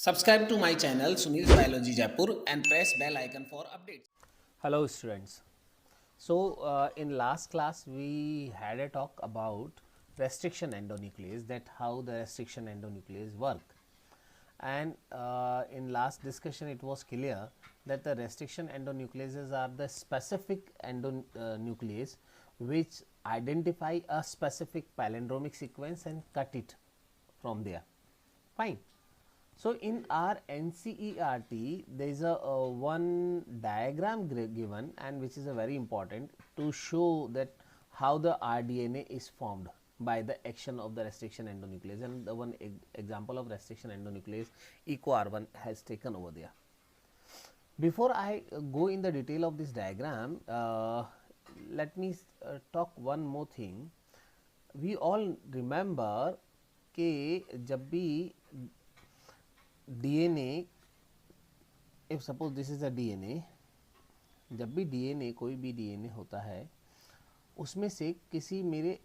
Subscribe to my channel Sunil's Biology Jaipur and press bell icon for updates. Hello students. So in last class we had a talk about restriction endonuclease, that how the restriction endonuclease work, and in last discussion it was clear that the restriction endonucleases are the specific endonuclease which identify a specific palindromic sequence and cut it from there. Fine. So in our NCERT there is a one diagram given, and which is a very important to show that how the rDNA is formed by the action of the restriction endonuclease, and the one example of restriction endonuclease EcoR1 has taken over there. Before I go in the detail of this diagram, let me talk one more thing. We all remember कि जब भी DNA, if suppose this is a DNA, जब भी DNA कोई भी DNA होता है उसमें से किसी मेरे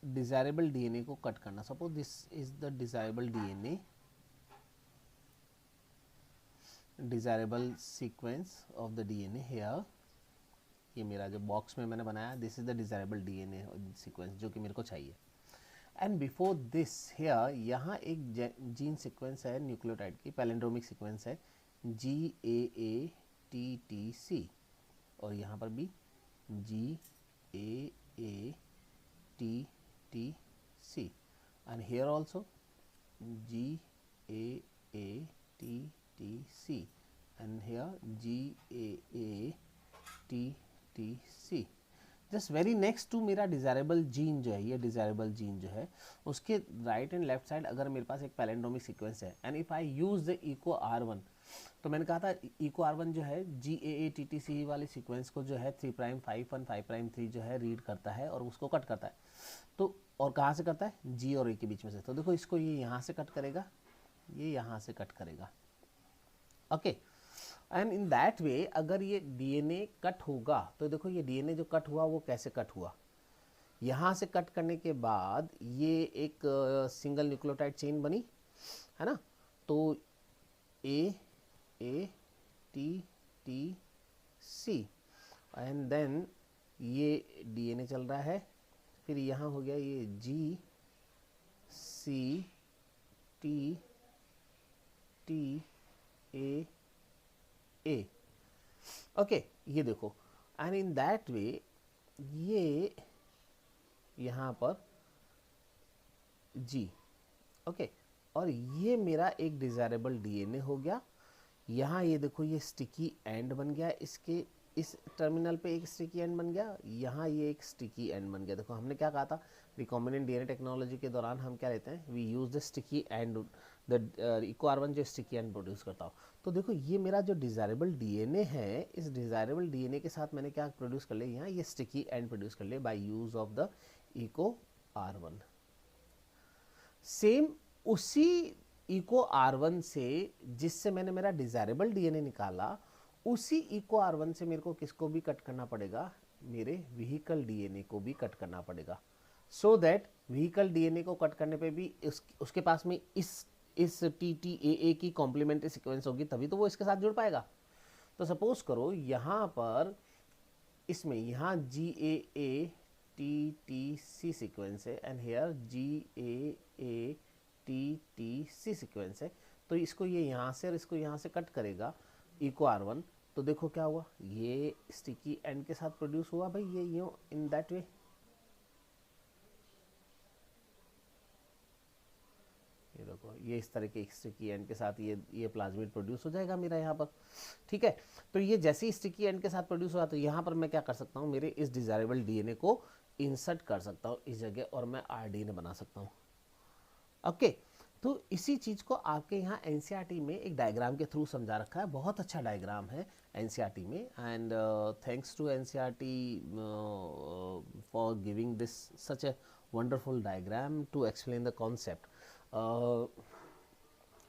डिज़ायरेबल DNA को कट करना. Suppose this is the desirable DNA, desirable sequence of the DNA here. ये मेरा जो बॉक्स में मैंने बनाया, this is the desirable DNA sequence जो कि मेरे को चाहिए. एंड बिफोर दिस हेयर यहाँ एक जीन सीक्वेंस है न्यूक्लियोटाइड की, पैलिंड्रोमिक सीक्वेंस है GAATTC, और यहाँ पर भी GAATTC, and here also GAATTC, and here GAATTC. Just very next to मेरा डिज़ायरेबल जीन जो है, ये डिज़ायरेबल जीन जो है उसके राइट एंड लेफ्ट साइड अगर मेरे पास एक पैलिंड्रोमिक सीक्वेंस है, and if I use the EcoR1, तो मैंने कहा था EcoR1 जो है GAATTC वाली सीक्वेंस को जो है 3' 5' 1 5' 3 जो है रीड करता है और उसको कट करता है. तो और कहाँ से करता है? G और A के बीच में से. तो देखो इसको ये यहाँ से कट करेगा, ये यहाँ से कट करेगा. Okay, and in that way अगर ये DNA कट होगा तो देखो ये DNA जो कट हुआ वो कैसे कट हुआ. यहाँ से कट करने के बाद ये एक सिंगल न्यूक्लियोटाइड चेन बनी है ना. तो AATTC, एंड देन ये DNA चल रहा है, फिर यहाँ हो गया ये GCTTA. ओके, ये देखो, एंड इन दैट वे ये यहाँ पर G. ओके, और ये मेरा एक डिज़ायरेबल DNA हो गया. यहाँ ये देखो ये स्टिकी एंड बन गया, इसके इस टर्मिनल पे एक स्टिकी एंड बन गया, यहाँ ये एक स्टिकी एंड बन गया. देखो हमने क्या कहा था, रिकॉम्बिनेंट DNA टेक्नोलॉजी के दौरान हम क्या लेते हैं, we use the sticky end, the EcoR1 जो स्टिकी एंड प्रोड्यूस करता हो. तो देखो ये मेरा जो डिज़ायरेबल DNA है, इस डिज़ायरेबल DNA के साथ मैंने क्या प्रोड्यूस कर लिया, यहाँ ये स्टिकी एंड प्रोड्यूस कर लिया by use of the EcoR1. Same उसी EcoR1 से जिससे मैंने मेरा डिज़ायरेबल DNA निकाला, उसी EcoR1 से मेरे को किसको भी कट करना पड़ेगा, मेरे व्हीकल DNA को भी कट करना पड़ेगा. सो दैट व्हीकल DNA को कट करने पे भी उसके पास में इस TTAA की कॉम्प्लीमेंट्री सीक्वेंस होगी, तभी तो वो इसके साथ जुड़ पाएगा. तो सपोज करो यहाँ पर इसमें यहाँ GAATTC सीक्वेंस है, एंड हेयर GAATTC सीक्वेंस है. तो इसको ये यहाँ से और इसको यहाँ से कट करेगा EcoR1. तो देखो क्या हुआ, ये स्टिकी एंड के साथ प्रोड्यूस हुआ भाई, ये यूँ इन दैट वे. ये देखो ये इस तरह के स्टिकी एंड के साथ ये प्लाज्मिड प्रोड्यूस हो जाएगा मेरा यहाँ पर. ठीक है, तो ये जैसे ही स्टिकी एंड के साथ प्रोड्यूस हुआ तो यहाँ पर मैं क्या कर सकता हूँ, मेरे इस डिज़ायरेबल DNA को इंसर्ट कर सकता हूँ इस जगह, और मैं rDNA बना सकता हूँ. ओके, तो इसी चीज़ को आपके यहाँ NCERT में एक डायग्राम के थ्रू समझा रखा है. बहुत अच्छा डायग्राम है NCERT में, and thanks to NCERT for giving this such a wonderful diagram to explain the concept.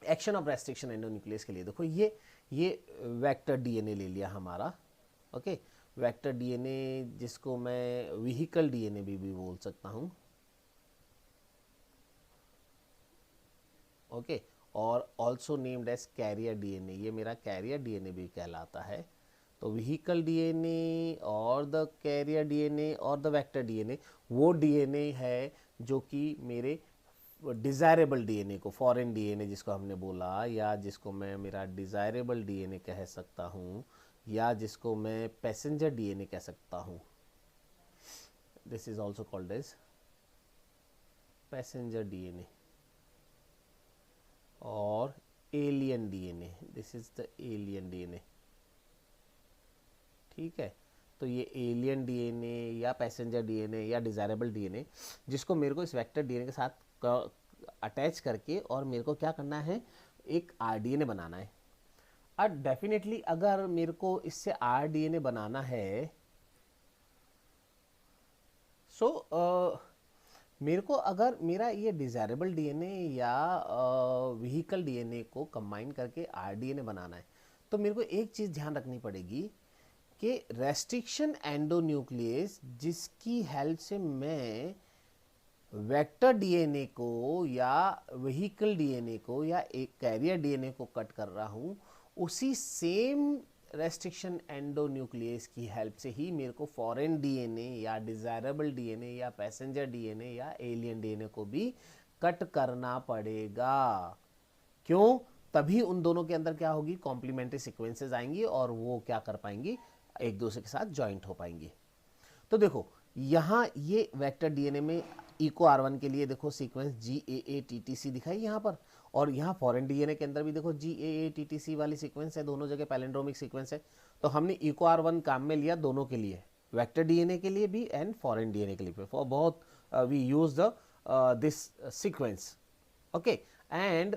Action of restriction endonuclease के लिए देखो ये वेक्टर DNA ले लिया हमारा. ओके, वेक्टर DNA जिसको मैं व्हीकल DNA भी बोल सकता हूँ. ओके, और also named as carrier DNA, ये मेरा कैरियर डीएनए भी कहलाता है। तो व्हीकल डीएनए और द कैरियर डीएनए और द वेक्टर डीएनए वो डीएनए है जो कि मेरे डिज़ायरेबल डीएनए को, फॉरेन डीएनए जिसको हमने बोला, या जिसको मैं मेरा डिज़ायरेबल डीएनए कह सकता हूँ, या जिसको मैं पैसेंजर डीएनए कह सकता हूँ। This is also called as passenger DNA और alien DNA, this is the alien DNA. ठीक है, तो ये एलियन डीएनए या पैसेंजर डीएनए या डिज़ायरेबल डीएनए जिसको मेरे को इस वेक्टर डीएनए के साथ अटैच करके और मेरे को क्या करना है, एक आरडीएनए बनाना है। अब डेफिनेटली अगर मेरे को इससे आरडीएनए बनाना है, मेरे को अगर मेरा ये डिज़ायरेबल डीएनए या व्हीकल डीएनए को कंबाइन करके आरडीएनए बनाना है, तो मेरे को एक चीज़ ध्यान रखनी पड़ेगी कि रेस्ट्रिक्शन एंडोन्यूक्लियस जिसकी हेल्प से मैं वेक्टर डीएनए को या व्हीकल डीएनए को या एक कैरियर डीएनए को कट कर रहा हूँ, उसी सेम रेस्ट्रिक्शन एंडोन्यूक्लियस की हेल्प से ही मेरे को फॉरेन डीएनए या डिज़ायरेबल डीएनए या पैसेंजर डीएनए या एलियन डीएनए को भी कट करना पड़ेगा। क्यों? तभी उन दोनों के अंदर क्या होगी, कॉम्प्लीमेंट्री सीक्वेंसेस आएंगी और वो क्या कर पाएंगी, एक दूसरे के साथ ज्वाइंट हो पाएंगी। तो देखो यहाँ ये वेक्टर डीएनए में इको R1 के लिए देखो सीक्वेंस GAATTC दिखाई यहाँ पर, और यहाँ फॉरेन डीएनए के अंदर भी देखो GAATTC वाली सीक्वेंस है, दोनों जगह पैलिंड्रोमिक सीक्वेंस है। तो हमने इको R1 काम में लिया दोनों के लिए, वेक्टर डीएनए के लिए भी एंड फॉरेन डीएनए के लिए, for both we use the this sequence. Okay, and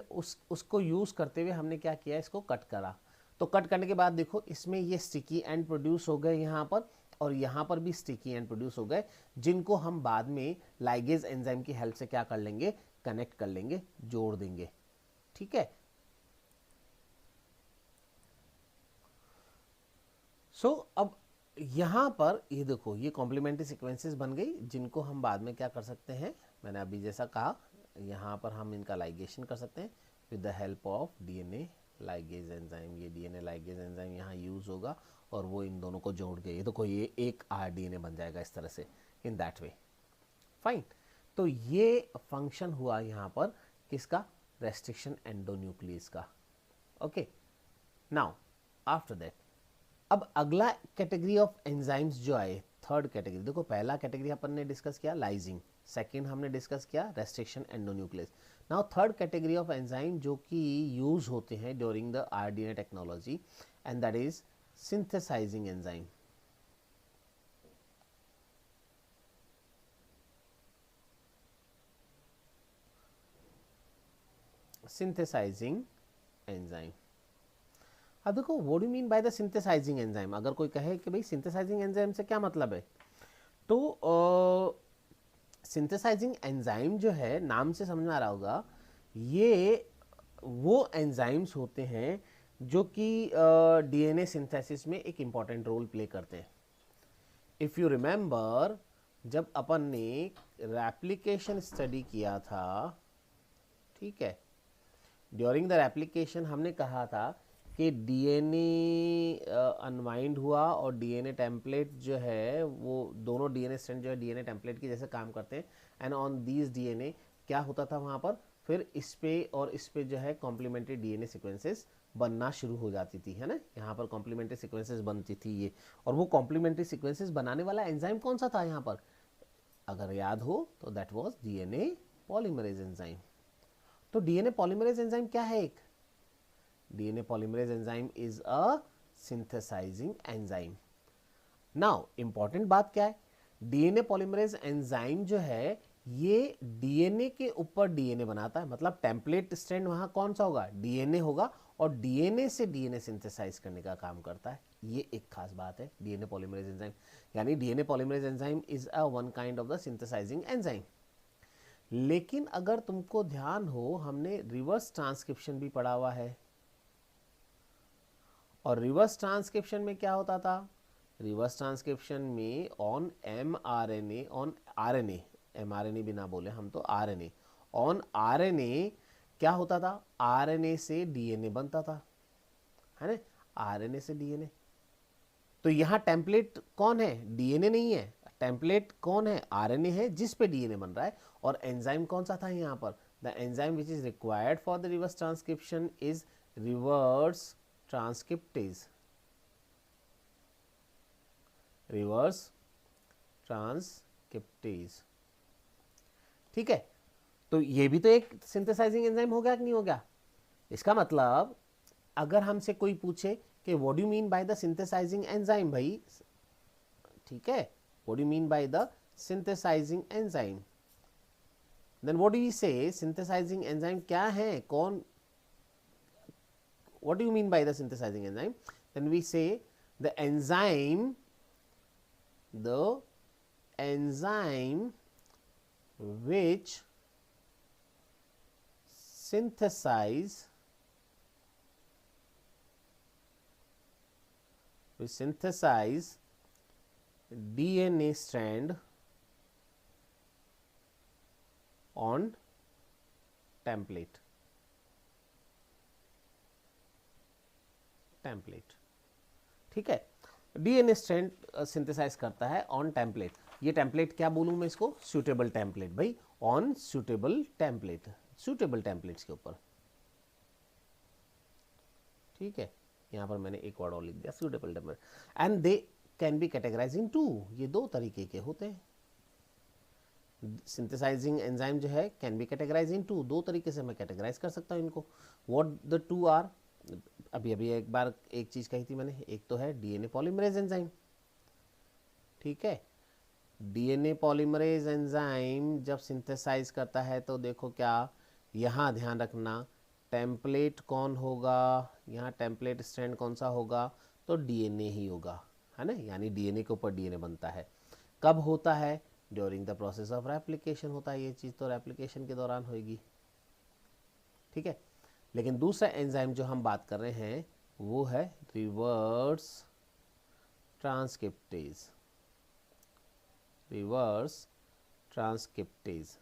उसको यूज करते हुए हमने क्या किया, इसको कट करा। तो कट करने के बाद देखो इसमें ये स्टिकी एंड प्रोड्यूस हो गए यहाँ पर, और यहाँ पर भी स्टिकी एंड प्रोड्यूस हो गए, जिनको हम बाद में लाइगेज एंजाइम की हेल्प से क्या कर लेंगे, कनेक्ट कर लेंगे, जोड़ देंगे। ठीक है, अब यहाँ पर ये देखो ये कॉम्प्लीमेंट्री सीक्वेंसेस बन गई, जिनको हम बाद में क्या कर सकते हैं, मैंने अभी जैसा कहा यहाँ पर हम इनका लाइगेशन कर सकते हैं with the help of DNA ligase enzyme. ये डीएनए लाइगेज एंजाइम यहाँ यूज होगा और वो इन दोनों को जोड़ के, ये देखो ये एक आरडीएनए बन जाएगा इस तरह से, इन दैट वे। फाइन, तो ये फंक्शन हुआ यहाँ पर किसका, रेस्ट्रिक्शन एंडोन्यूक्लियस का। ओके, नाउ आफ्टर दैट अब अगला कैटेगरी ऑफ एंजाइम्स जो आए, थर्ड कैटेगरी। देखो पहला कैटेगरी अपन ने डिस्कस किया लाइजिंग, सेकेंड हमने डिस्कस किया restriction endonuclease. Now third category of enzyme जो कि यूज होते हैं during the rDNA technology, and that is synthesising enzyme. Synthesising enzyme. अब देखो what do mean by the synthesising enzyme. अगर कोई कहे कि भाई सिंथेसाइजिंग एंजाइम से क्या मतलब है, तो सिंथेसाइजिंग एंजाइम जो है, नाम से समझ में आ रहा होगा, ये वो एंजाइम्स होते हैं जो कि डीएनए सिंथेसिस में एक इम्पॉर्टेंट रोल प्ले करते हैं। इफ़ यू रिमेंबर, जब अपन ने रेप्लिकेशन स्टडी किया था, ठीक है, ड्यूरिंग द रेप्लिकेशन हमने कहा था कि डीएनए अनवाइंड हुआ और डीएनए टेम्पलेट जो है वो दोनों डीएनए स्ट्रैंड जो है डीएनए टेम्पलेट की जैसे काम करते हैं, एंड ऑन दीज डीएनए क्या होता था वहाँ पर, फिर इस पे और इस पे जो है कॉम्प्लीमेंट्री डीएनए सीक्वेंसेस बनना शुरू हो जाती थी, है ना। यहाँ पर कॉम्प्लीमेंट्री सीक्वेंसेस बनती थी ये, और वो कॉम्प्लीमेंट्री सीक्वेंसेस बनाने वाला एंजाइम कौन सा था यहाँ पर, अगर याद हो तो that was DNA polymerase enzyme. तो डीएनए पॉलीमरेज एंजाइम क्या है, एक DNA polymerase enzyme is a synthesizing enzyme. Now important बात क्या है, DNA polymerase enzyme जो है ये DNA के ऊपर DNA बनाता है, मतलब टेम्पलेट स्ट्रैंड वहाँ कौन सा होगा, DNA होगा, और DNA से DNA सिंथेसाइज करने का काम करता है। ये एक खास बात है DNA polymerase enzyme, यानी DNA polymerase enzyme is a one kind of the synthesizing enzyme। लेकिन अगर तुमको ध्यान हो, हमने रिवर्स ट्रांसक्रिप्शन भी पढ़ा हुआ है, और रिवर्स ट्रांसक्रिप्शन में क्या होता था, रिवर्स ट्रांसक्रिप्शन में on mRNA, on RNA, mRNA भी ना बोले हम तो RNA, ऑन RNA क्या होता था, आरएनए से डीएनए बनता था, है ना, आरएनए से डीएनए। तो यहाँ टेम्पलेट कौन है, डीएनए नहीं है, टेम्पलेट कौन है, आरएनए है जिस पे डीएनए बन रहा है। और एंजाइम कौन सा था यहाँ पर, the enzyme which is required for the reverse transcription is reverse transcriptase, reverse transcriptase. ठीक है, तो ये भी तो एक सिंथेसाइजिंग एंजाइम हो गया कि नहीं हो गया। इसका मतलब अगर हमसे कोई पूछे कि what do you mean by the synthesising enzyme, भाई ठीक है, what do you mean by the synthesising enzyme, then what do you say, synthesising enzyme क्या है, कौन, what do you mean by the synthesizing enzyme, then we say the enzyme which synthesize DNA strand on template, ठीक है, DNA strand synthesise करता है on template. ये template क्या बोलूं मैं इसको, सूटेबल टेम्पलेट, भाई on suitable template, suitable templates के ऊपर। ठीक है, यहां पर मैंने एक वर्ड और लिख दिया, suitable template. And they can be categorise into, ये दो तरीके के होते हैं। सिंथेसाइजिंग एंजाइम जो है can be categorise into, दो तरीके से मैं कैटेगराइज कर सकता हूं इनको। व्हाट द टू आर, अभी एक बार एक चीज कही थी मैंने, एक तो है डीएनए पॉलीमरेज एंजाइम, ठीक है, डीएनए पॉलीमरेज एंजाइम जब सिंथेसाइज करता है तो देखो क्या, यहाँ ध्यान रखना टेम्पलेट कौन होगा, यहाँ टेम्पलेट स्ट्रैंड कौन सा होगा, तो डीएनए ही होगा, है ना, यानी डीएनए के ऊपर डीएनए बनता है। कब होता है, during the process of replication होता है, ये चीज़ तो रेप्लिकेशन के दौरान होगी, ठीक है। लेकिन दूसरा एंजाइम जो हम बात कर रहे हैं वो है रिवर्स ट्रांसक्रिप्टेज, रिवर्स ट्रांसक्रिप्टेज,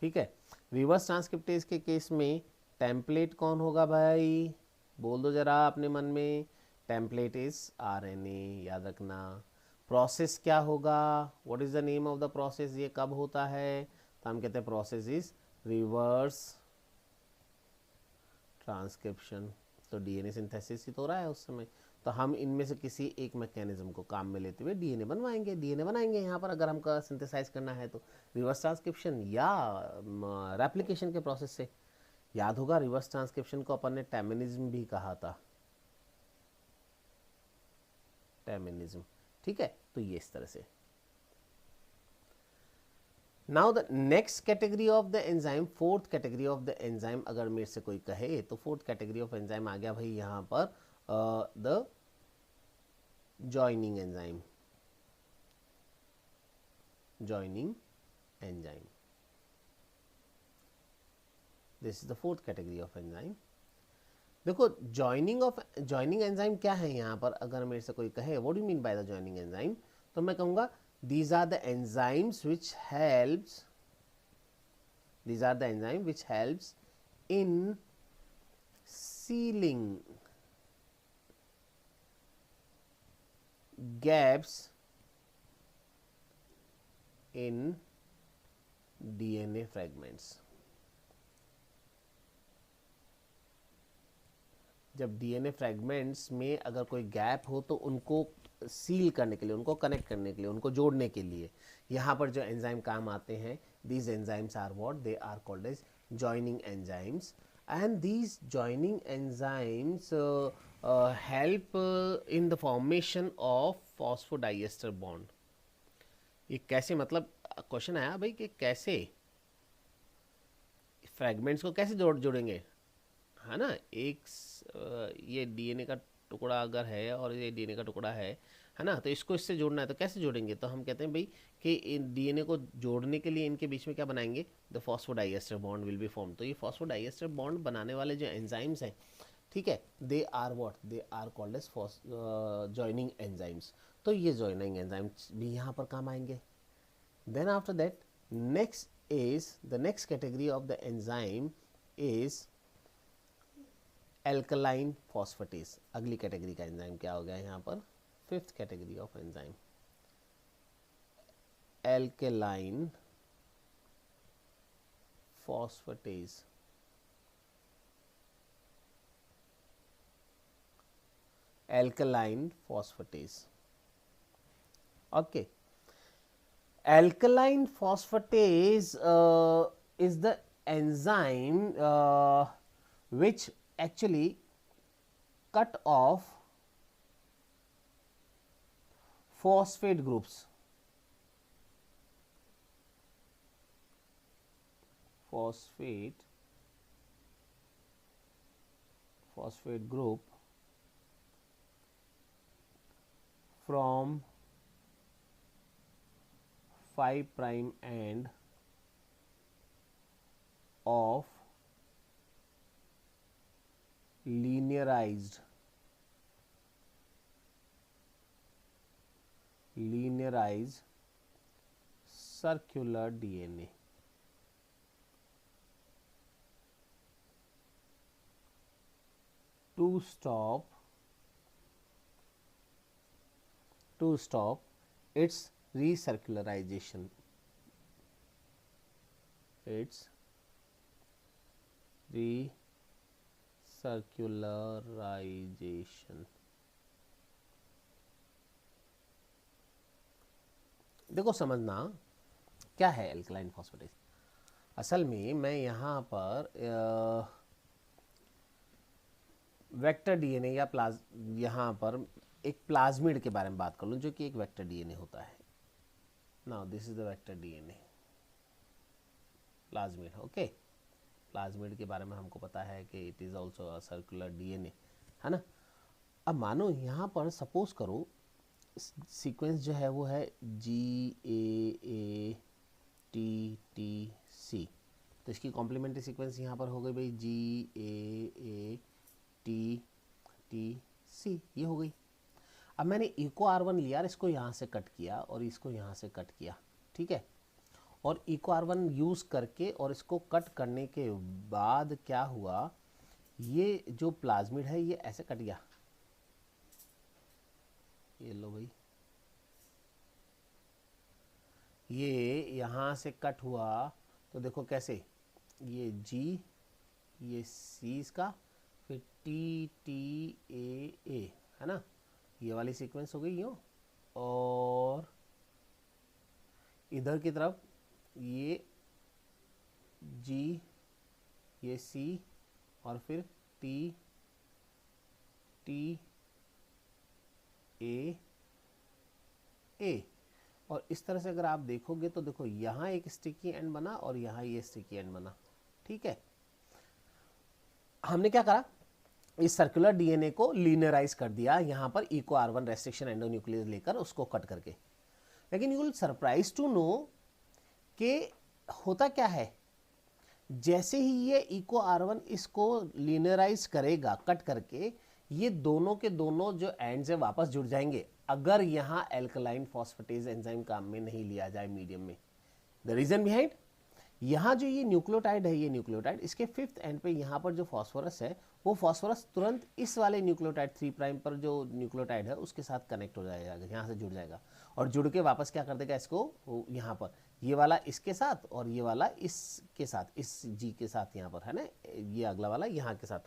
ठीक है। रिवर्स ट्रांसक्रिप्टेज के केस में टेम्पलेट कौन होगा भाई, बोल दो जरा अपने मन में, टेम्पलेट इज आरएनए, याद रखना। प्रोसेस क्या होगा, what is the name of the process, ये कब होता है, तो हम कहते हैं प्रोसेस इज रिवर्स ट्रांसक्रिप्शन। तो डीएनए सिंथेसिस ही तो हो रहा है उस समय, तो हम इनमें से किसी एक मैकेनिज्म को काम में लेते हुए डीएनए बनवाएंगे, डीएनए बनाएंगे यहाँ पर अगर हमको सिंथेसाइज करना है तो रिवर्स ट्रांसक्रिप्शन या रेप्लिकेशन के प्रोसेस से। याद होगा रिवर्स ट्रांसक्रिप्शन को अपन ने टैमिनिज्म भी कहा था, टैमिनिज्म, ठीक है। तो ये इस तरह से। Now the next category of the enzyme, fourth category of the enzyme अगर मेरे से कोई कहे तो फोर्थ कैटेगरी ऑफ एंजाइम आ गया भाई यहाँ पर the joining enzyme, joining enzyme, this is the fourth category of enzyme. देखो जॉइनिंग एंजाइम क्या है यहाँ पर, अगर मेरे से कोई कहे what do you mean by the joining enzyme, तो मैं कहूँगा these are the enzymes which helps in sealing gaps in DNA fragments। जब डीएनए फ्रैगमेंट्स में अगर कोई गैप हो तो उनको सील करने के लिए, उनको कनेक्ट करने के लिए, उनको जोड़ने के लिए यहाँ पर जो एंजाइम काम आते हैं, these enzymes are what they are called as joining enzymes, and these joining enzymes help in the formation of phosphodiester bond। ये कैसे, मतलब क्वेश्चन आया भाई कि कैसे फ्रैगमेंट्स को कैसे जोड़ेंगे, है ना, ये डीएनए का टुकड़ा अगर है और ये डीएनए का टुकड़ा है ना, तो इसको इससे जोड़ना है तो कैसे जोड़ेंगे, तो हम कहते हैं भाई कि इन डीएनए को जोड़ने के लिए इनके बीच में क्या बनाएंगे, the phosphodiester bond will be form. तो ये फॉस्फोडाइएस्टर बॉन्ड बनाने वाले जो एंजाइम्स हैं, ठीक है, they are called as joining enzymes. तो ये जॉइनिंग एंजाइम्स भी यहाँ पर काम आएंगे। Then after that next is the next category of the enzyme is alkaline phosphatase. अगली कैटेगरी का एंजाइम क्या हो गया यहाँ पर? Fifth category of enzyme alkaline phosphatase. Alkaline phosphatase. Okay. Alkaline phosphatase is the enzyme which actually cut off phosphate groups. Phosphate group from 5' end of linearized circular DNA. To stop its recircularization. देखो समझना क्या है alkaline phosphatase. असल में मैं यहाँ पर vector DNA या यहाँ पर एक प्लाज्मिड के बारे में बात कर लूँ जो कि एक वेक्टर डीएनए होता है। Now this is the vector DNA plasmid. Okay, plasmid के बारे में हमको पता है कि it is also a circular DNA, है ना। अब मानो यहाँ पर सपोज करो सीक्वेंस जो है वो है GAATTC, तो इसकी कॉम्प्लीमेंट्री सीक्वेंस यहाँ पर हो गई भाई GAATTC, ये हो गई। अब मैंने इको R1 लिया, इसको यहाँ से कट किया और इसको यहाँ से कट किया, ठीक है। और इको R1 यूज़ करके और इसको कट करने के बाद क्या हुआ, ये जो प्लाज्मिड है ये ऐसे कट गया, ये लो भाई, ये यहाँ से कट हुआ तो देखो कैसे, ये G, ये C इसका, फिर TTAA, है ना, ये वाली सीक्वेंस हो गई यूँ, और इधर की तरफ ये G, ये C, और फिर TTAA, और इस तरह से अगर आप देखोगे तो देखो यहाँ एक स्टिकी एंड बना और यहाँ ये स्टिकी एंड बना, ठीक है। हमने क्या करा, इस सर्कुलर डीएनए को लीनियराइज कर दिया यहाँ पर इको R1 रेस्ट्रिक्शन एंडोन्यूक्लियस लेकर उसको कट करके। लेकिन you will surprise to know कि होता क्या है, जैसे ही ये इको R1 इसको लीनियराइज करेगा कट करके, ये दोनों के दोनों जो एंड से वापस जुड़ जाएंगे अगर यहाँ एल्कलाइन फॉस्फेटेज एंजाइम काम में नहीं लिया जाए मीडियम में। द रीजन बिहाइंड, यहाँ जो ये न्यूक्लियोटाइड है, ये न्यूक्लियोटाइड इसके फिफ्थ एंड पे यहाँ पर जो फॉस्फोरस है, वो फॉस्फोरस तुरंत इस वाले न्यूक्लियोटाइड 3' पर जो न्यूक्लियोटाइड है उसके साथ कनेक्ट हो जाएगा, यहाँ से जुड़ जाएगा और जुड़ के वापस क्या कर देगा इसको यहाँ पर, ये वाला इसके साथ और ये वाला इसके साथ, इस जी के साथ यहाँ पर, है ना, ये अगला वाला यहाँ के साथ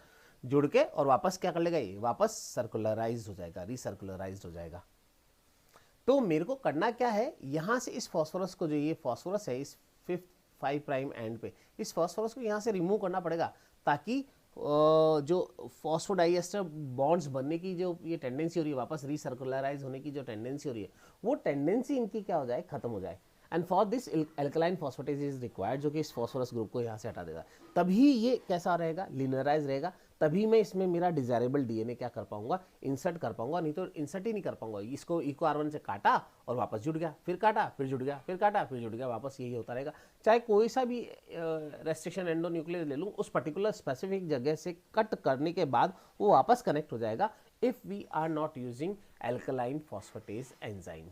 जुड़ के और वापस क्या कर लेगा, ये वापस सर्कुलराइज हो जाएगा, रिसर्कुलराइज हो जाएगा। तो मेरे को करना क्या है, यहाँ से इस फॉस्फोरस को, जो ये फॉस्फोरस है इस 5' एंड पे, इस फॉस्फोरस को यहाँ से रिमूव करना पड़ेगा ताकि जो फॉस्फोडाइएस्टर बॉन्ड्स बनने की जो ये टेंडेंसी हो रही है, वापस रिसर्कुलराइज होने की जो टेंडेंसी हो रही है, वो टेंडेंसी इनकी क्या हो जाए, खत्म हो जाए। And for this alkaline phosphatase is required, जो कि इस फॉस्फोरस ग्रुप को यहाँ से हटा देगा, तभी ये कैसा रहेगा, लिनियराइज रहेगा, तभी मैं इसमें मेरा डिजायरेबल डीएनए क्या कर पाऊंगा, इंसर्ट कर पाऊंगा, नहीं तो इंसर्ट ही नहीं कर पाऊंगा। इसको इको R1 से काटा और वापस जुड़ गया, फिर काटा फिर जुड़ गया, फिर काटा फिर जुड़ गया, वापस यही होता रहेगा। चाहे कोई सा भी रेस्ट्रिक्शन एंडोन्यूक्लियस ले लूँ, उस पर्टिकुलर स्पेसिफिक जगह से कट करने के बाद वो वापस कनेक्ट हो जाएगा if we are not using alkaline phosphatase enzyme.